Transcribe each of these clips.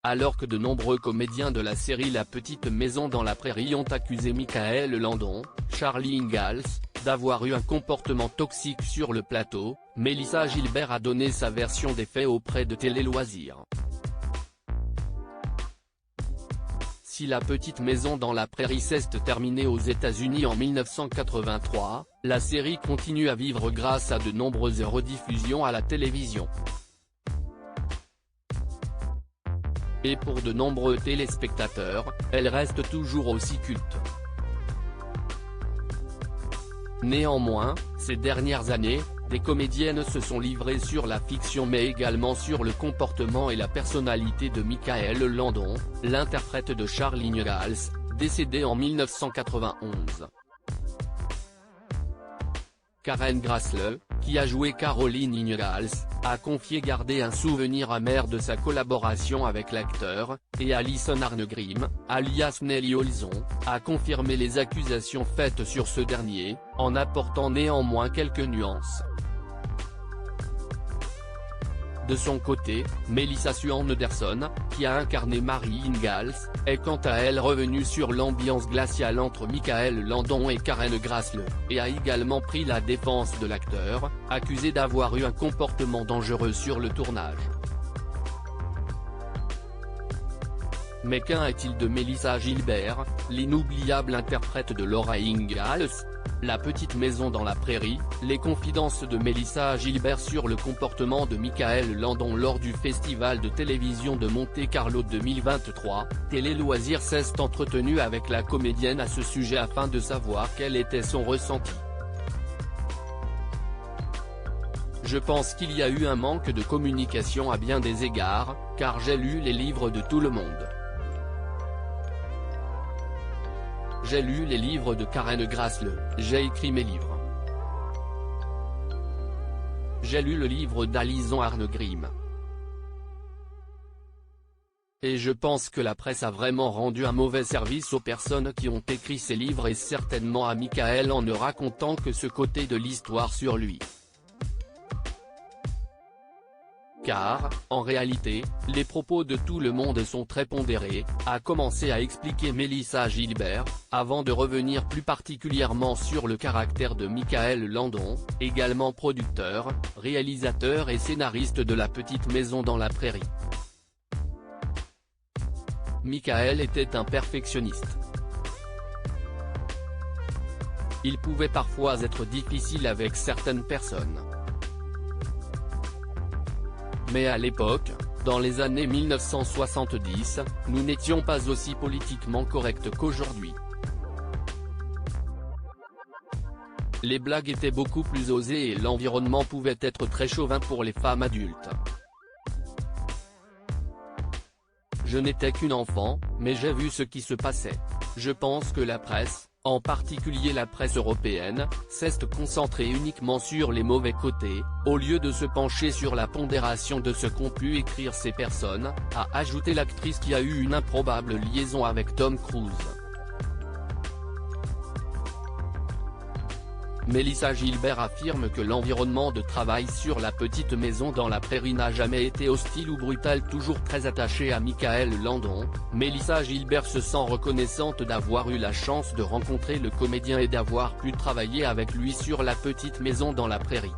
alors que de nombreux comédiens de la série La Petite Maison dans la Prairie ont accusé Michaël Landon, Charlie Ingalls, d'avoir eu un comportement toxique sur le plateau. Mélissa Gilbert a donné sa version des faits auprès de Télé Loisirs. Si La Petite Maison dans la Prairie s'est terminée aux États-Unis en 1983, la série continue à vivre grâce à de nombreuses rediffusions à la télévision. Et pour de nombreux téléspectateurs, elle reste toujours aussi culte. Néanmoins, ces dernières années, des comédiennes se sont livrées sur la fiction mais également sur le comportement et la personnalité de Michaël Landon, l'interprète de Charlie Ingalls, décédé en 1991. Karen Grassle, qui a joué Caroline Ingalls, a confié garder un souvenir amer de sa collaboration avec l'acteur, et Alison Arngrim, alias Nelly Olson, a confirmé les accusations faites sur ce dernier, en apportant néanmoins quelques nuances. De son côté, Melissa Sue Anderson, qui a incarné Mary Ingalls, est quant à elle revenue sur l'ambiance glaciale entre Michaël Landon et Karen Grassle, et a également pris la défense de l'acteur, accusé d'avoir eu un comportement dangereux sur le tournage. Mais qu'en est-il de Mélissa Gilbert, l'inoubliable interprète de Laura Ingalls? La Petite Maison dans la Prairie, les confidences de Mélissa Gilbert sur le comportement de Michaël Landon lors du festival de télévision de Monte-Carlo 2023, Télé Loisirs s'est entretenu avec la comédienne à ce sujet afin de savoir quel était son ressenti. Je pense qu'il y a eu un manque de communication à bien des égards, car j'ai lu les livres de tout le monde. J'ai lu les livres de Karen Grassle, j'ai écrit mes livres. J'ai lu le livre d'Alison Arngrim. Et je pense que la presse a vraiment rendu un mauvais service aux personnes qui ont écrit ces livres et certainement à Michaël en ne racontant que ce côté de l'histoire sur lui. Car, en réalité, les propos de tout le monde sont très pondérés, a commencé à expliquer Mélissa Gilbert, avant de revenir plus particulièrement sur le caractère de Michaël Landon, également producteur, réalisateur et scénariste de La Petite Maison dans la Prairie. Michaël était un perfectionniste. Il pouvait parfois être difficile avec certaines personnes. Mais à l'époque, dans les années 1970, nous n'étions pas aussi politiquement corrects qu'aujourd'hui. Les blagues étaient beaucoup plus osées et l'environnement pouvait être très chauvin pour les femmes adultes. Je n'étais qu'une enfant, mais j'ai vu ce qui se passait. Je pense que la presse, en particulier la presse européenne, s'est concentrée uniquement sur les mauvais côtés, au lieu de se pencher sur la pondération de ce qu'ont pu écrire ces personnes, a ajouté l'actrice qui a eu une improbable liaison avec Tom Cruise. Mélissa Gilbert affirme que l'environnement de travail sur La Petite Maison dans la Prairie n'a jamais été hostile ou brutal, toujours très attaché à Michaël Landon. Mélissa Gilbert se sent reconnaissante d'avoir eu la chance de rencontrer le comédien et d'avoir pu travailler avec lui sur La Petite Maison dans la Prairie.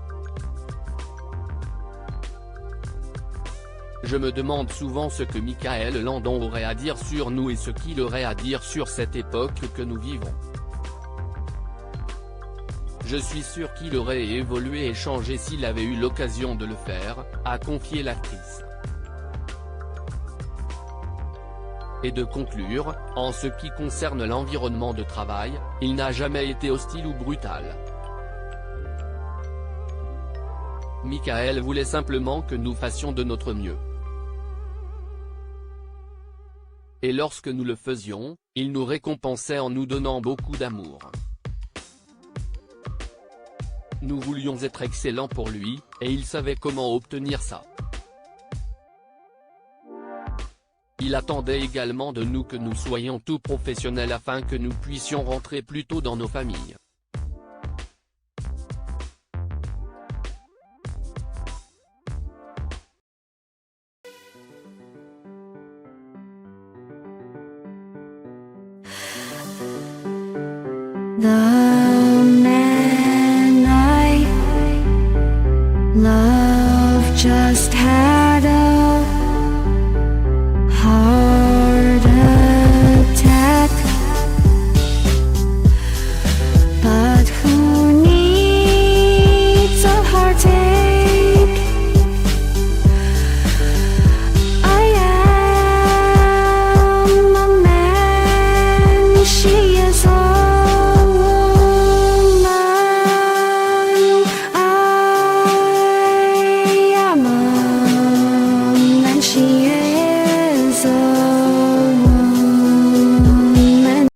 Je me demande souvent ce que Michaël Landon aurait à dire sur nous et ce qu'il aurait à dire sur cette époque que nous vivons. Je suis sûr qu'il aurait évolué et changé s'il avait eu l'occasion de le faire, a confié l'actrice. Et de conclure, en ce qui concerne l'environnement de travail, il n'a jamais été hostile ou brutal. Michaël voulait simplement que nous fassions de notre mieux. Et lorsque nous le faisions, il nous récompensait en nous donnant beaucoup d'amour. Nous voulions être excellents pour lui, et il savait comment obtenir ça. Il attendait également de nous que nous soyons tout professionnels afin que nous puissions rentrer plus tôt dans nos familles. The